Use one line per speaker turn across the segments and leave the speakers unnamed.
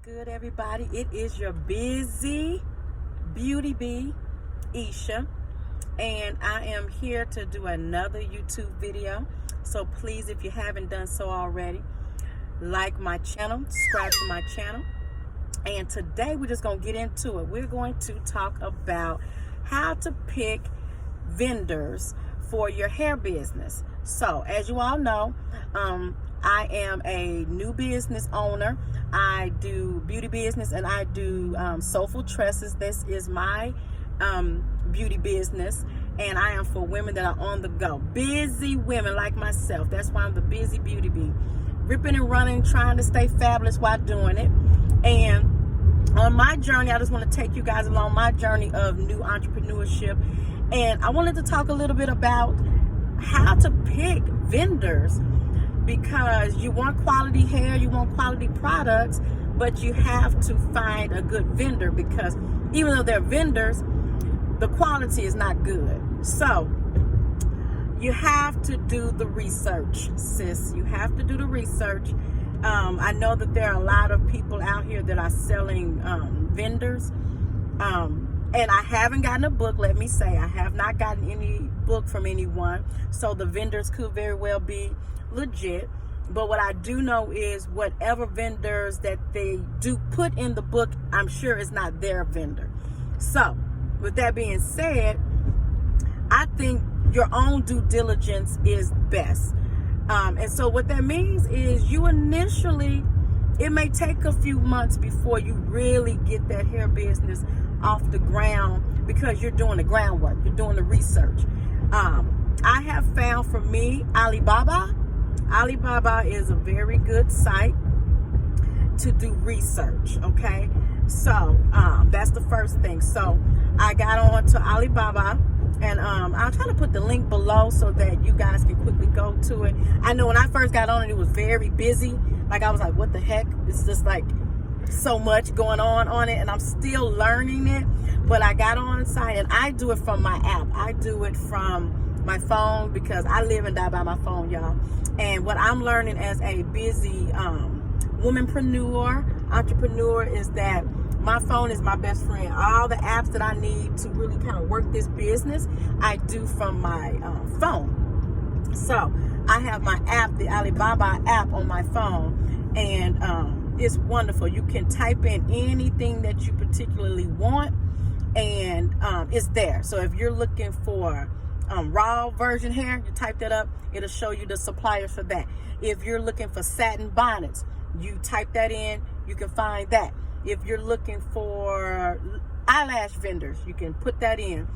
good, everybody? It is your busy beauty bee, Isha, and I am here to do another YouTube video. So please, if you haven't done so already, like my channel, subscribe to my channel. And today we're just going to get into it. We're going to talk about how to pick vendors for your hair business. So as you all know, I am a new business owner. I do beauty business and I do soulful tresses. This is my beauty business, and I am for women that are on the go, busy women like myself. That's why I'm the busy beauty bee, ripping and running, trying to stay fabulous while doing it. And on my journey, I just want to take you guys along my journey of new entrepreneurship. And I wanted to talk a little bit about how to pick vendors, because you want quality hair, you want quality products, but you have to find a good vendor, because even though they're vendors, the quality is not good. So you have to do the research, sis. You have to do the research. I know that there are a lot of people out here that are selling vendors. And I haven't gotten a book, let me say. I have not gotten any book from anyone. So the vendors could very well be legit. But what I do know is whatever vendors that they do put in the book, I'm sure is not their vendor. So with that being said, I think your own due diligence is best. And so what that means is you initially, it may take a few months before you really get that hair business off the ground, because you're doing the groundwork, you're doing the research. I have found for me, Alibaba is a very good site to do research, okay? So that's the first thing. So I got on to Alibaba, and I'll try to put the link below so that you guys can quickly go to it. I know when I first got on it, it was very busy. Like, I was like, what the heck? It's just like so much going on it, and I'm still learning it. But I got on the site, and I do it from my app. I do it from my phone, because I live and die by my phone, y'all. And what I'm learning as a busy womanpreneur, entrepreneur, is that my phone is my best friend. All the apps that I need to really kind of work this business, I do from my phone. So I have my app, the Alibaba app, on my phone, and it's wonderful. You can type in anything that you particularly want, and it's there. So if you're looking for raw virgin hair, you type that up, it'll show you the suppliers for that. If you're looking for satin bonnets, you type that in, you can find that. If you're looking for eyelash vendors, you can put that in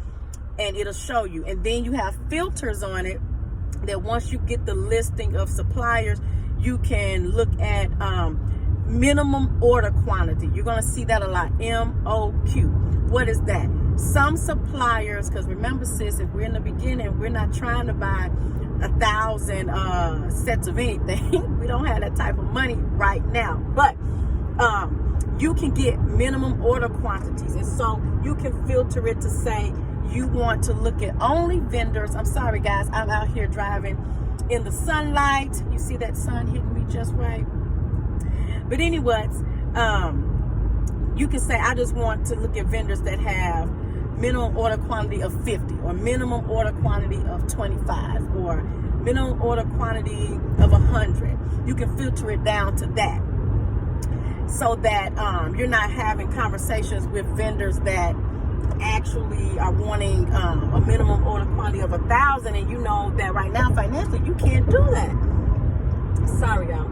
and it'll show you. And then you have filters on it that once you get the listing of suppliers, you can look at minimum order quantity. You're going to see that a lot. MOQ. What is that? Some suppliers, because remember, sis, if we're in the beginning, we're not trying to buy 1,000 sets of anything. We don't have that type of money right now. But you can get minimum order quantities. And so you can filter it to say you want to look at only vendors. I'm sorry, guys. I'm out here driving in the sunlight. You see that sun hitting me just right? But anyways, you can say, I just want to look at vendors that have minimum order quantity of 50, or minimum order quantity of 25, or minimum order quantity of 100. You can filter it down to that, so that you're not having conversations with vendors that actually are wanting a minimum order quantity of 1,000, and you know that right now financially you can't do that. Sorry, y'all.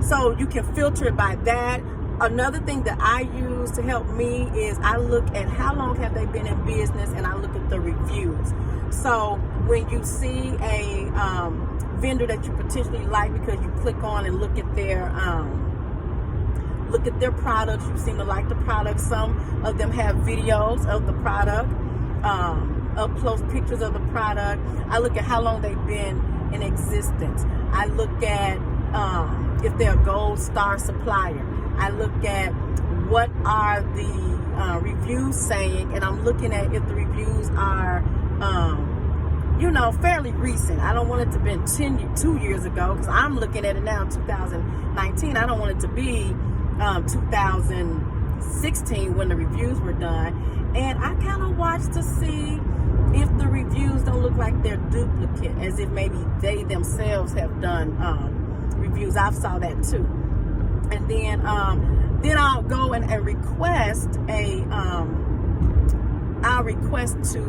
So you can filter it by that. Another thing that I use to help me is I look at how long have they been in business, and I look at the reviews. So when you see a vendor that you potentially like, because you click on and look at their products, you seem to like the product. Some of them have videos of the product, up close pictures of the product. I look at how long they've been in existence. I look at if they're a gold star supplier. I look at what are the reviews saying, and I'm looking at if the reviews are you know, fairly recent. I don't want it to have been 2 years ago, because I'm looking at it now, 2019. I don't want it to be 2016 when the reviews were done. And I kind of watched to see if the reviews don't look like they're duplicate, as if maybe they themselves have done reviews. I've saw that too. And then I'll go and request I'll request to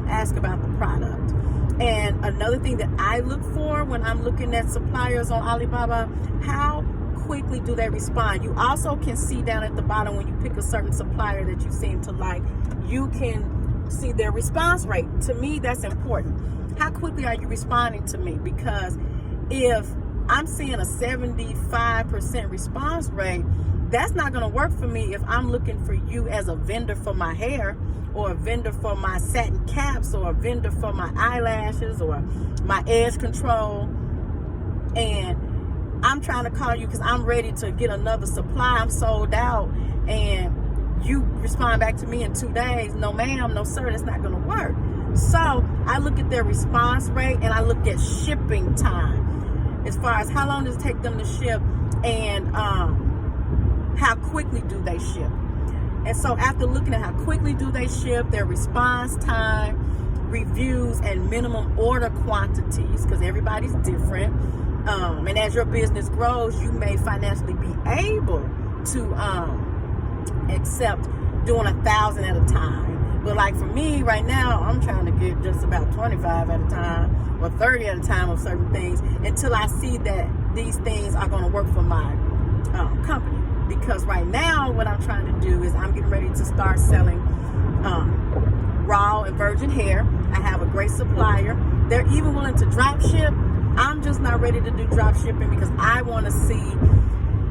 ask about the product. And another thing that I look for when I'm looking at suppliers on Alibaba, how quickly do they respond? You also can see down at the bottom when you pick a certain supplier that you seem to like, you can see their response rate. To me, that's important. How quickly are you responding to me? Because if I'm seeing a 75% response rate, that's not going to work for me if I'm looking for you as a vendor for my hair, or a vendor for my satin caps, or a vendor for my eyelashes, or my edge control. And I'm trying to call you because I'm ready to get another supply. I'm sold out. And you respond back to me in 2 days. No, ma'am, no, sir, that's not going to work. So I look at their response rate, and I look at shipping time, as far as how long does it take them to ship, and how quickly do they ship. And so after looking at how quickly do they ship, their response time, reviews, and minimum order quantities, because everybody's different. And as your business grows, you may financially be able to accept doing 1,000 at a time. But like for me right now, I'm trying to get just about 25 at a time, or 30 at a time of certain things, until I see that these things are going to work for my company. Because right now, what I'm trying to do is I'm getting ready to start selling raw and virgin hair. I have a great supplier. They're even willing to drop ship. I'm just not ready to do drop shipping because I want to see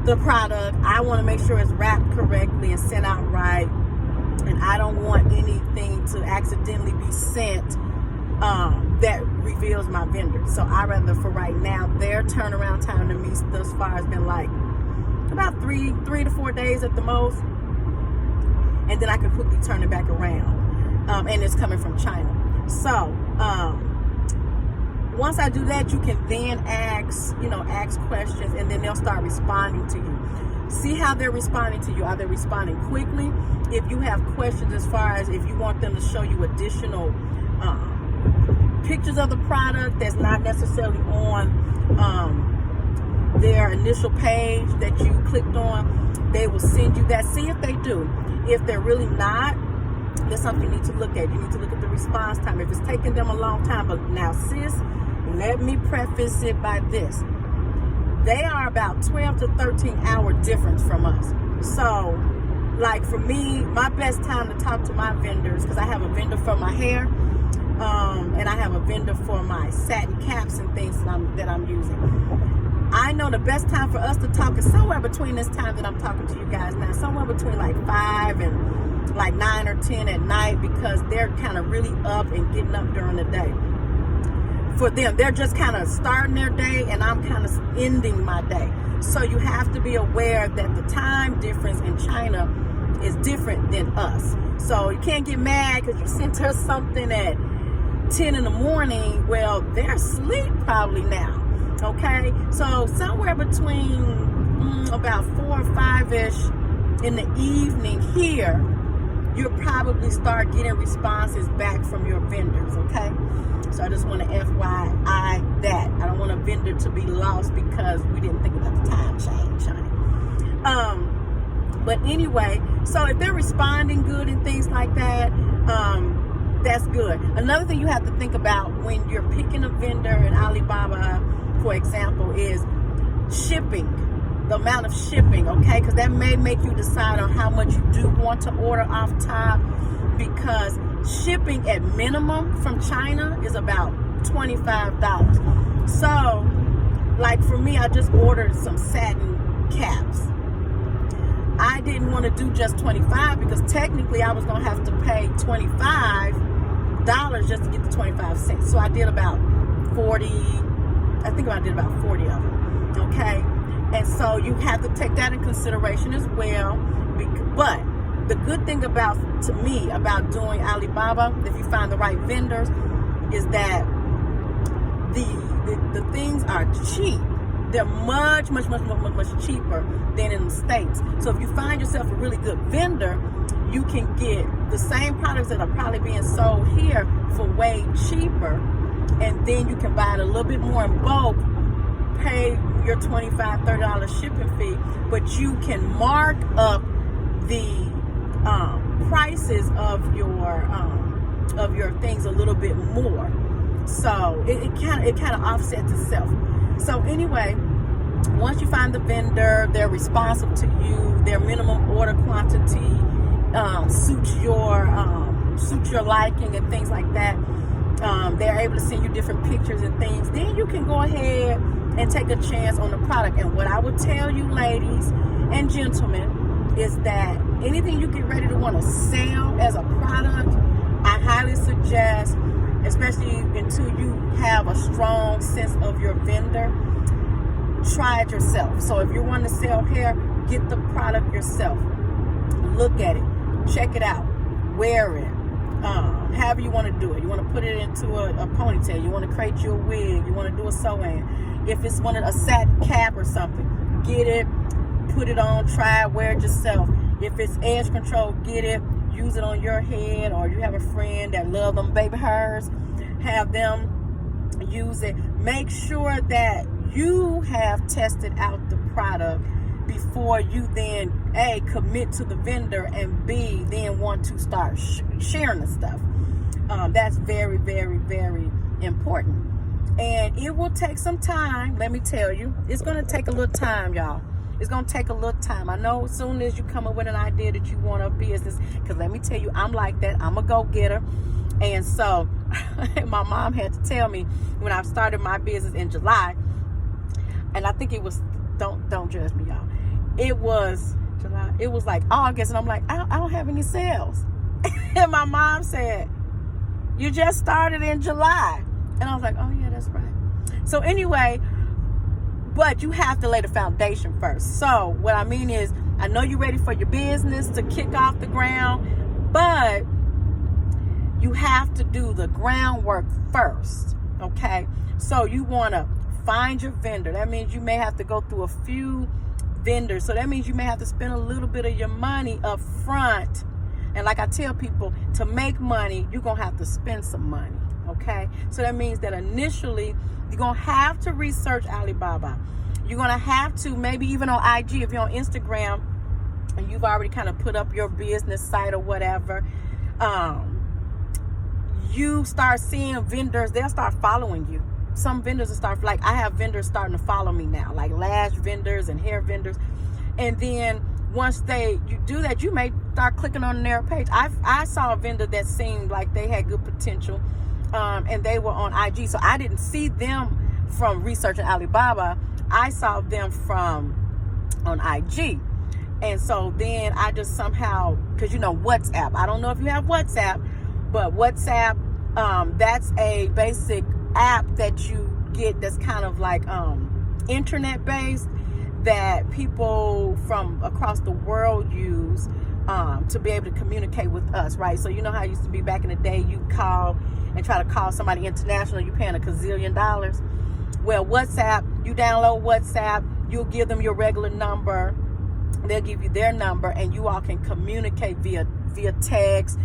the product. I want to make sure it's wrapped correctly and sent out right. And I don't want anything to accidentally be sent that reveals my vendor. So I rather, for right now, their turnaround time to me thus far has been like about 3 to 4 days at the most, and then I can quickly turn it back around. And it's coming from China. So once I do that, you can then ask questions, and then they'll start responding to you. See how they're responding to you. Are they responding quickly? If you have questions, as far as if you want them to show you additional pictures of the product that's not necessarily on their initial page that you clicked on, they will send you that. See if they do. If they're really not, that's something you need to look at. You need to look at the response time. If it's taking them a long time, but now, sis, let me preface it by this. They are about 12 to 13 hour difference from us. So, like for me, my best time to talk to my vendors, because I have a vendor for my hair, and I have a vendor for my satin caps and things that I'm using. I know the best time for us to talk is somewhere between this time that I'm talking to you guys now, somewhere between like 5 and like 9 or 10 at night, because they're kind of really up and getting up during the day. For them, they're just kind of starting their day, and I'm kind of ending my day. So you have to be aware that the time difference in China is different than us. So you can't get mad because you sent her something at 10 in the morning. Well, they're asleep probably now. Okay, so somewhere between about 4 or 5-ish in the evening here, you'll probably start getting responses back from your vendors, okay? So I just want to FYI that. I don't want a vendor to be lost because we didn't think about the time change, honey. But anyway, so if they're responding good and things like that, that's good. Another thing you have to think about when you're picking a vendor in Alibaba, for example, is shipping, the amount of shipping, okay? Because that may make you decide on how much you do want to order off top, because shipping at minimum from China is about $25. So, like for me, I just ordered some satin caps. I didn't want to do just $25 because technically I was going to have to pay $25 just to get the 25 cents. So I did about 40, I think I did about 40 of them, okay? And so you have to take that in consideration as well. But the good thing about doing Alibaba, if you find the right vendors, is that the things are cheap. They're much cheaper than in the States. So if you find yourself a really good vendor, you can get the same products that are probably being sold here for way cheaper, and then you can buy it a little bit more in bulk, pay your $25, $30 shipping fee, but you can mark up the prices of your things a little bit more. So it kind of offsets itself. So anyway, once you find the vendor, they're responsive to you, their minimum order quantity suits your liking and things like that. They're able to send you different pictures and things. Then you can go ahead and take a chance on the product. And what I would tell you, ladies and gentlemen, is that anything you get ready to want to sell as a product, I highly suggest, especially until you have a strong sense of your vendor, try it yourself. So if you're wanting to sell hair, get the product yourself. Look at it, check it out, wear it, however you want to do it. You want to put it into a ponytail, you want to create you a wig, you want to do a sew-in. If it's a satin cap or something, get it, put it on, try it, wear it yourself. If it's edge control, get it, use it on your head, or you have a friend that loves them baby hairs, have them use it. Make sure that you have tested out the product before you then A, commit to the vendor, and B, then want to start sharing the stuff. That's very, very, very important. And it will take some time, let me tell you. It's going to take a little time, y'all. It's going to take a little time. I know as soon as you come up with an idea that you want a business, because let me tell you, I'm like that. I'm a go-getter. And so my mom had to tell me when I started my business in July, and I think it was, don't judge me, y'all. It was July. It was like August, and I'm like, I don't have any sales. And my mom said, you just started in July. And I was like, oh yeah, that's right. So anyway, but you have to lay the foundation first. So what I mean is, I know you're ready for your business to kick off the ground, but you have to do the groundwork first, okay? So you want to find your vendor. That means you may have to go through a few vendors. So that means you may have to spend a little bit of your money up front. And like I tell people, to make money, you're going to have to spend some money, okay? So that means that initially, you're going to have to research Alibaba. You're going to have to, maybe even on IG, if you're on Instagram, and you've already kind of put up your business site or whatever, you start seeing vendors, they'll start following you. Some vendors will start, like I have vendors starting to follow me now, like lash vendors and hair vendors. And then once you do that, you may start clicking on their page. I saw a vendor that seemed like they had good potential, and they were on IG. So I didn't see them from researching Alibaba. I saw them from on IG. And so then I just somehow, because WhatsApp, I don't know if you have WhatsApp, but WhatsApp, that's a basic app that you get that's kind of like internet based, that people from across the world use to be able to communicate with us, right? So you know how it used to be back in the day, you call and try to call somebody international, you're paying $1 gazillion. Well, WhatsApp, you download WhatsApp, you'll give them your regular number, they'll give you their number, and you all can communicate via text.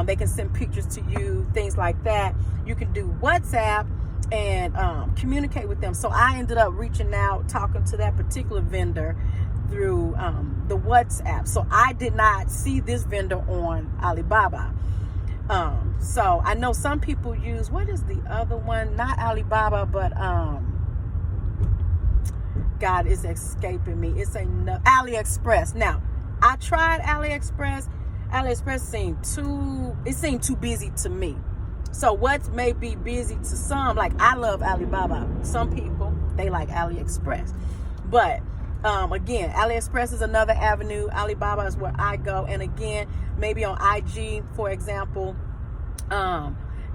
They can send pictures to you, things like that. You can do WhatsApp and communicate with them. So I ended up reaching out, talking to that particular vendor through the WhatsApp. So I did not see this vendor on Alibaba. So I know some people use, what is the other one? Not Alibaba, but God, it's escaping me. It's Aliexpress. Now, I tried Aliexpress. Aliexpress seemed too busy to me. So what may be busy to some, like I love Alibaba. Some people, they like Aliexpress. But again, Aliexpress is another avenue. Alibaba is where I go. And again, maybe on IG, for example,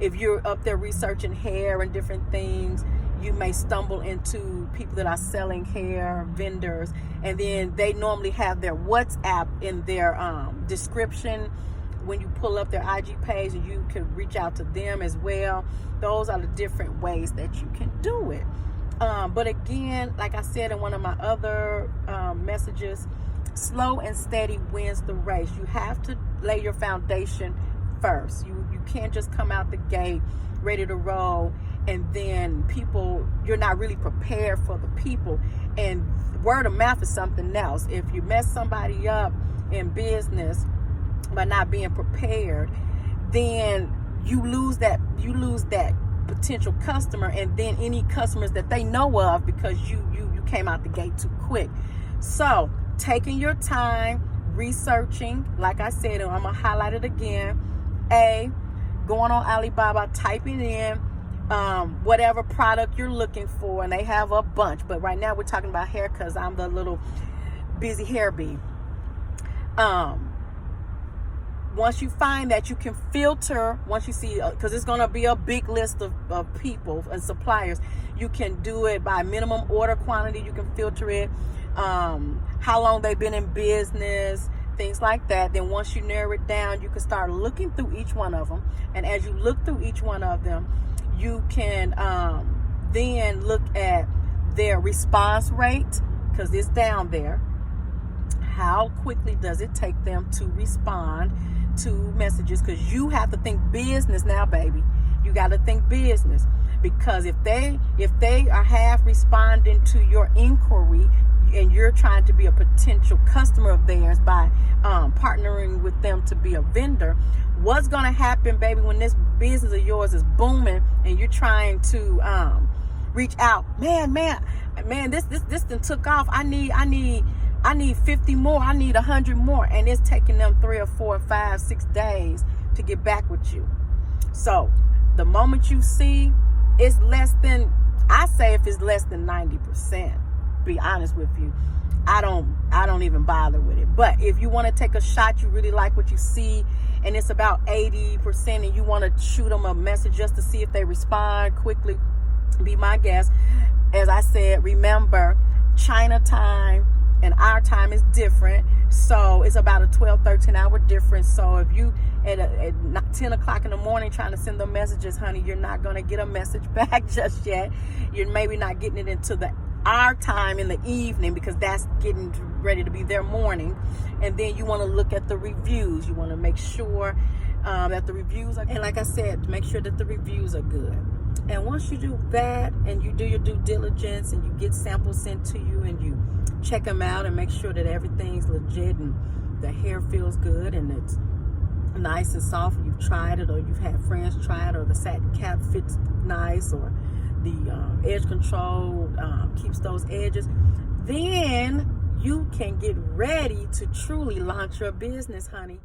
if you're up there researching hair and different things, you may stumble into people that are selling hair, vendors, and then they normally have their WhatsApp in their description when you pull up their IG page, and you can reach out to them as well. Those are the different ways that you can do it. But again, like I said in one of my other messages, slow and steady wins the race. You have to lay your foundation first. You can't just come out the gate ready to roll, and then you're not really prepared for the people. And word of mouth is something else. If you mess somebody up in business by not being prepared, then you lose that potential customer, and then any customers that they know of, because you came out the gate too quick. So taking your time, researching, like I said, and I'm gonna highlight it again. Going on Alibaba, typing in whatever product you're looking for, and they have a bunch, but right now we're talking about hair because I'm the little busy hair bee. Once you find that, you can filter. Once you see, because it's going to be a big list of people and suppliers, you can do it by minimum order quantity. You can filter it, how long they've been in business, things like that. Then once you narrow it down, you can start looking through each one of them. And as you look through each one of them, you can then look at their response rate, because it's down there. How quickly does it take them to respond to messages? Because you have to think business now, baby. You got to think business, because if they are half responding to your inquiry, and you're trying to be a potential customer of theirs by partnering with them to be a vendor, what's going to happen, baby, when this business of yours is booming and you're trying to reach out? Man, this thing took off. I need 50 more. I need 100 more. And it's taking them 3 or 4 or 5, 6 days to get back with you. So the moment you see it's less than, I say if it's less than 90%, be honest with you, I don't even bother with it. But if you want to take a shot, you really like what you see, and it's about 80%, and you want to shoot them a message just to see if they respond quickly, be my guest. As I said, remember, China time and our time is different, so it's about a 12-13 hour difference. So if you at 10 o'clock in the morning trying to send them messages, honey, you're not going to get a message back just yet. You're maybe not getting it into our time in the evening, because that's getting ready to be their morning. And then you want to look at the reviews. You want to make sure that the reviews are, and like I said, make sure that the reviews are good. And once you do that, and you do your due diligence, and you get samples sent to you, and you check them out and make sure that everything's legit and the hair feels good and it's nice and soft, you've tried it, or you've had friends try it, or the satin cap fits nice, or the edge control keeps those edges, then you can get ready to truly launch your business, honey.